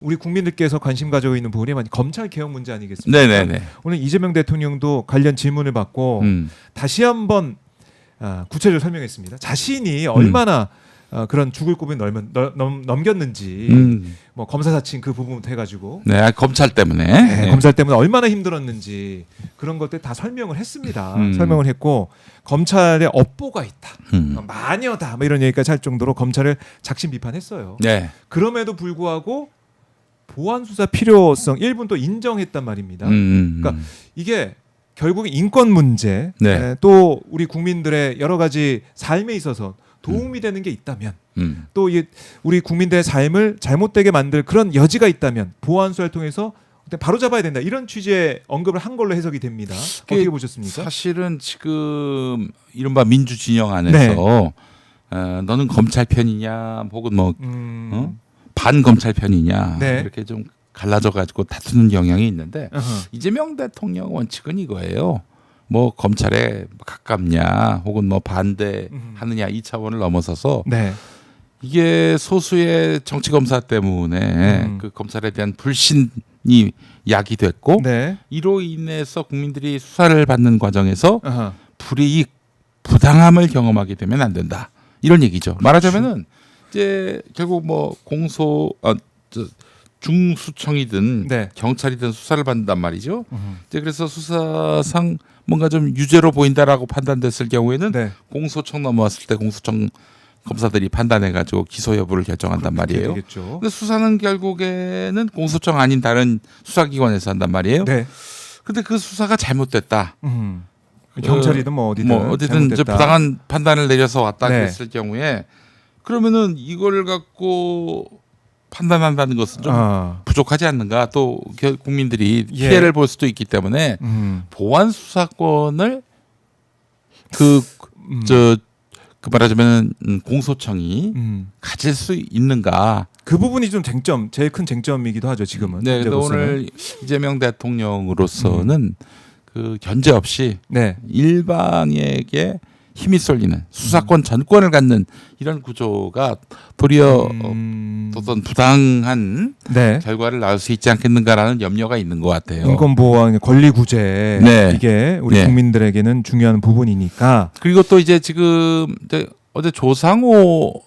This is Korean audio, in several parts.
우리 국민들께서 관심 가지고 있는 부분이 검찰 개혁 문제 아니겠습니까? 네네네. 오늘 이재명 대통령도 관련 질문을 받고 다시 한번 구체적으로 설명했습니다. 자신이 얼마나 그런 죽을 고비를 넘겼는지 뭐 검사 사칭 그 부분부터 해가지고 네, 검찰 때문에 네, 검찰 때문에 얼마나 힘들었는지 그런 것들 다 설명을 했습니다. 설명을 했고 검찰에 업보가 있다, 마녀다, 뭐 이런 얘기까지 할 정도로 검찰을 작심 비판했어요. 네. 그럼에도 불구하고 보안 수사 필요성 일부는 또 인정했단 말입니다. 그러니까 이게 결국 인권 문제, 네. 또 우리 국민들의 여러 가지 삶에 있어서 도움이 되는 게 있다면, 또 우리 국민들의 삶을 잘못되게 만들 그런 여지가 있다면 보안 수사를 통해서 바로 잡아야 된다. 이런 취지의 언급을 한 걸로 해석이 됩니다. 어떻게 보셨습니까? 사실은 지금 이른바 민주 진영 안에서 너는 검찰 편이냐, 혹은 뭐 반검찰 편이냐, 네. 이렇게 좀 갈라져 가지고 다투는 경향이 있는데 이재명 대통령 원칙은 이거예요. 뭐 검찰에 가깝냐, 혹은 뭐 반대하느냐 이 차원을 넘어서서 네. 이게 소수의 정치 검사 때문에 그 검찰에 대한 불신이 야기됐고 네. 이로 인해서 국민들이 수사를 받는 과정에서 아하. 불이익, 부당함을 경험하게 되면 안 된다. 이런 얘기죠. 말하자면은 이제 결국 뭐 중수청이든 네. 경찰이든 수사를 받는단 말이죠. 이제 그래서 수사상 뭔가 좀 유죄로 보인다라고 판단됐을 경우에는 네. 공소청 넘어왔을 때 공소청 검사들이 판단해가지고 기소 여부를 결정한단 말이에요. 되겠죠. 근데 수사는 결국에는 공소청 아닌 다른 수사기관에서 한단 말이에요. 네. 근데 그 수사가 잘못됐다. 경찰이든 뭐 어디든 이제 잘못됐다. 부당한 판단을 내려서 왔다 네. 그랬을 경우에 그러면은 이걸 갖고 판단한다는 것은 좀 부족하지 않는가? 또 국민들이 피해를 볼 수도 있기 때문에 보안 수사권을 그 말하자면 공소청이 가질 수 있는가? 그 부분이 좀 제일 큰 쟁점이기도 하죠 지금은. 네, 근데 오늘 이재명 대통령으로서는 그 견제 없이 네. 일방에게 힘이 쏠리는 수사권 전권을 갖는 이런 구조가 도리어 어떤 부당한 네. 결과를 낳을 수 있지 않겠는가라는 염려가 있는 것 같아요. 인권 보호와 권리 구제 네. 이게 우리 네. 국민들에게는 중요한 부분이니까. 그리고 또 이제 지금 어제 조상호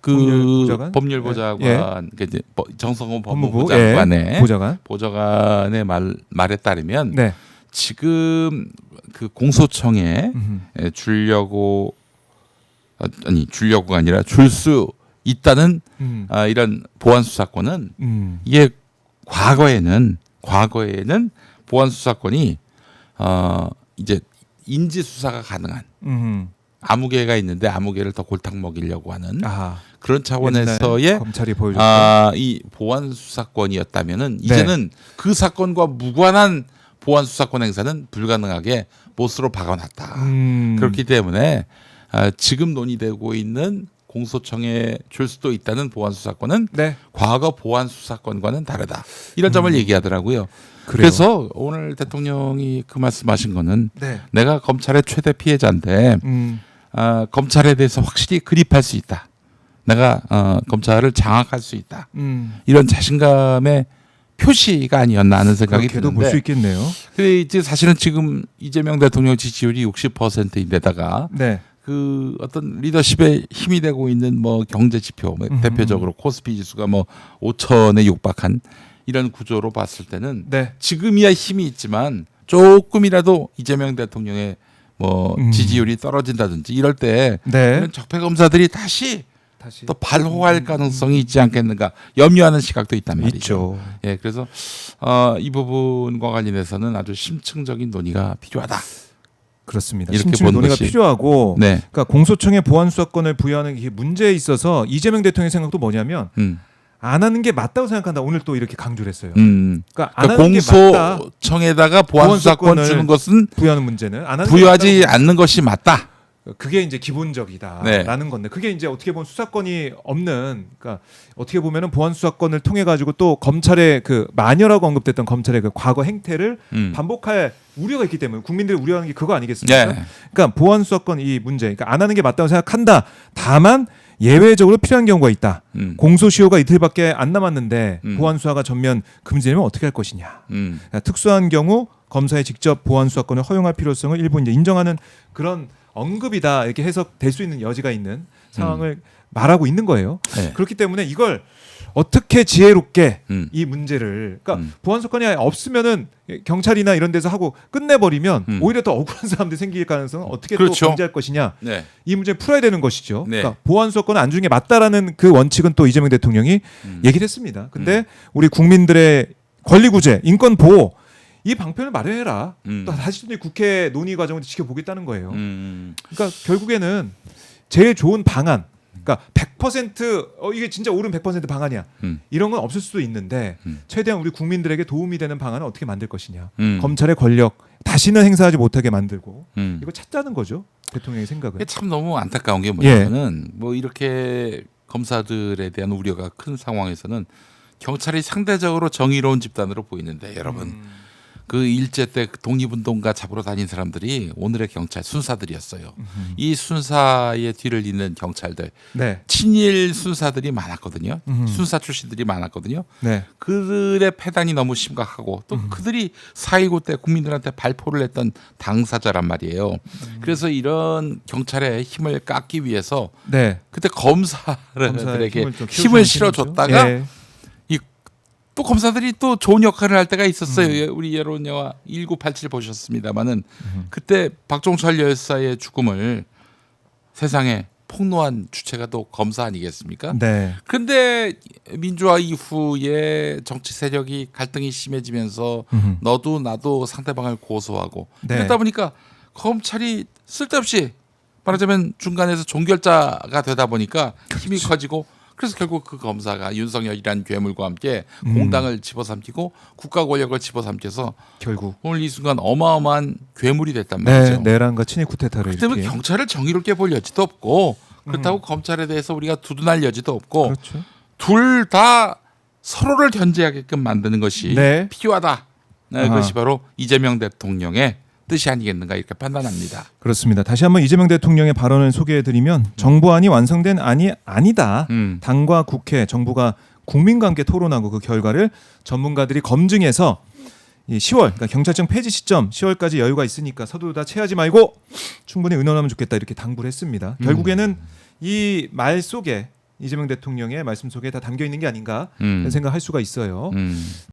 법률보좌관? 법률보좌관 이제 정성호 법무부 법무부장관의 보좌관의 말에 따르면 네. 지금 그 공소청에 주려고가 아니라 줄 수 있다는 이런 보안 수사권은 이게 과거에는 보안 수사권이 이제 인지 수사가 가능한 아무개가 있는데 아무개를 더 골탕 먹이려고 하는 그런 차원에서의 검찰이 보여줬던 이 보안 수사권이었다면은 이제는 그 사건과 무관한 보안 수사권 행사는 불가능하게 못으로 박아놨다. 그렇기 때문에 지금 논의되고 있는 공소청에 줄 수도 있다는 보안 수사권은 과거 보안 수사권과는 다르다. 이런 점을 얘기하더라고요. 그래서 오늘 대통령이 그 말씀하신 거는 내가 검찰의 최대 피해자인데 검찰에 대해서 확실히 그립할 수 있다. 내가 검찰을 장악할 수 있다. 이런 자신감의 표시가 아니었나 하는 생각이 드는데. 볼 수 있겠네요. 근데 이제 사실은 지금 이재명 대통령 지지율이 60%인데다가 그 어떤 리더십에 힘이 되고 있는 뭐 경제 지표, 대표적으로 코스피 지수가 뭐 5천에 육박한 이런 구조로 봤을 때는 지금이야 힘이 있지만 조금이라도 이재명 대통령의 뭐 지지율이 떨어진다든지 이럴 때 이런 적폐 검사들이 다시 또 발호할 가능성이 있지 않겠는가 염려하는 시각도 있단 말이죠. 있죠. 예, 그래서 이 부분과 관련해서는 아주 심층적인 논의가 필요하다. 그렇습니다. 심층 논의가 필요하고, 그러니까 공소청의 보안 수사권을 부여하는 게 문제에 있어서 이재명 대통령의 생각도 뭐냐면 안 하는 게 맞다고 생각한다. 오늘 또 이렇게 강조를 했어요. 그러니까 안 하는 게 맞다. 공소청에다가 보안 수사권 주는 것은 부여하는 문제는 안 하는 부여하지 않는 것이 맞다. 그게 이제 기본적이다라는 건데 그게 이제 어떻게 보면 수사권이 없는 그러니까 어떻게 보면은 보안 수사권을 통해 가지고 또 검찰의 그 마녀라고 언급됐던 검찰의 그 과거 행태를 반복할 우려가 있기 때문에 국민들이 우려하는 게 그거 아니겠습니까? 그러니까 보안 수사권 이 문제 그러니까 안 하는 게 맞다고 생각한다. 다만 예외적으로 필요한 경우가 있다. 음. 공소시효가 이틀밖에 안 남았는데 보안 수사가 전면 금지되면 어떻게 할 것이냐. 음. 특수한 경우 검사의 직접 보안 수사권을 허용할 필요성을 일부 이제 인정하는 그런 언급이다 이렇게 해석될 수 있는 여지가 있는 상황을 말하고 있는 거예요. 네. 그렇기 때문에 이걸 어떻게 지혜롭게 이 음. 문제를 그러니까 보안 수사권이 없으면은 경찰이나 이런 데서 하고 끝내버리면 오히려 더 억울한 사람들이 생길 가능성은 어떻게 그렇죠. 또 방지할 것이냐. 네. 이 문제를 풀어야 되는 것이죠. 네. 그러니까 보안 수사권을 안 주는 게 맞다라는 그 원칙은 또 이재명 대통령이 얘기를 했습니다. 근데 우리 국민들의 권리 구제, 인권 보호 이 방편을 마련해라. 또 다시 또 국회 논의 과정을 지켜보겠다는 거예요. 그러니까 결국에는 제일 좋은 방안, 그러니까 100% 이게 진짜 옳은 100% 방안이야. 이런 건 없을 수도 있는데 최대한 우리 국민들에게 도움이 되는 방안을 어떻게 만들 것이냐. 검찰의 권력 다시는 행사하지 못하게 만들고 이거 찾자는 거죠. 대통령의 생각은. 이게 참 너무 안타까운 게 뭐냐면은 뭐 이렇게 검사들에 대한 우려가 큰 상황에서는 경찰이 상대적으로 정의로운 집단으로 보이는데 여러분 그 일제 때 독립운동가 잡으러 다닌 사람들이 오늘의 경찰 순사들이었어요. 이 순사의 뒤를 잇는 경찰들, 네. 친일 순사들이 많았거든요. 순사 출신들이 많았거든요. 네. 그들의 패단이 너무 심각하고 또 그들이 4.19 때 국민들한테 발포를 했던 당사자란 말이에요. 그래서 이런 경찰의 힘을 깎기 위해서 네. 그때 검사들에게 힘을 좀 힘을 키워주는 실어줬다가 예. 또 검사들이 또 좋은 역할을 할 때가 있었어요. 우리 여러분 영화 1987 보셨습니다마는 그때 박종철 열사의 죽음을 세상에 폭로한 주체가 또 검사 아니겠습니까? 네. 그런데 민주화 이후에 정치 세력이 갈등이 심해지면서 너도 나도 상대방을 고소하고 네. 그러다 보니까 검찰이 쓸데없이 말하자면 중간에서 종결자가 되다 보니까 힘이 커지고 그래서 결국 그 검사가 윤석열이란 괴물과 함께 공당을 집어삼키고 국가 권력을 집어삼켜서 결국 오늘 이 순간 어마어마한 괴물이 됐단 네, 말이죠. 내란과 친일 쿠데타를 그렇기 때문에 이렇게. 경찰을 정의롭게 볼 여지도 없고 그렇다고 검찰에 대해서 우리가 두둔할 여지도 없고 그렇죠. 둘 다 서로를 견제하게끔 만드는 것이 네. 필요하다. 네, 아하. 그것이 바로 이재명 대통령의 뜻이 아니겠는가 이렇게 판단합니다. 그렇습니다. 다시 한번 이재명 대통령의 발언을 소개해드리면 정부안이 완성된 안이 아니다. 당과 국회, 정부가 국민과 함께 토론하고 그 결과를 전문가들이 검증해서 이 10월, 그러니까 경찰청 폐지 시점 10월까지 여유가 있으니까 서두르다 체하지 말고 충분히 의논하면 좋겠다 이렇게 당부를 했습니다. 결국에는 이 말 속에 이재명 대통령의 말씀 속에 다 담겨 있는 게 아닌가 이런 생각할 수가 있어요.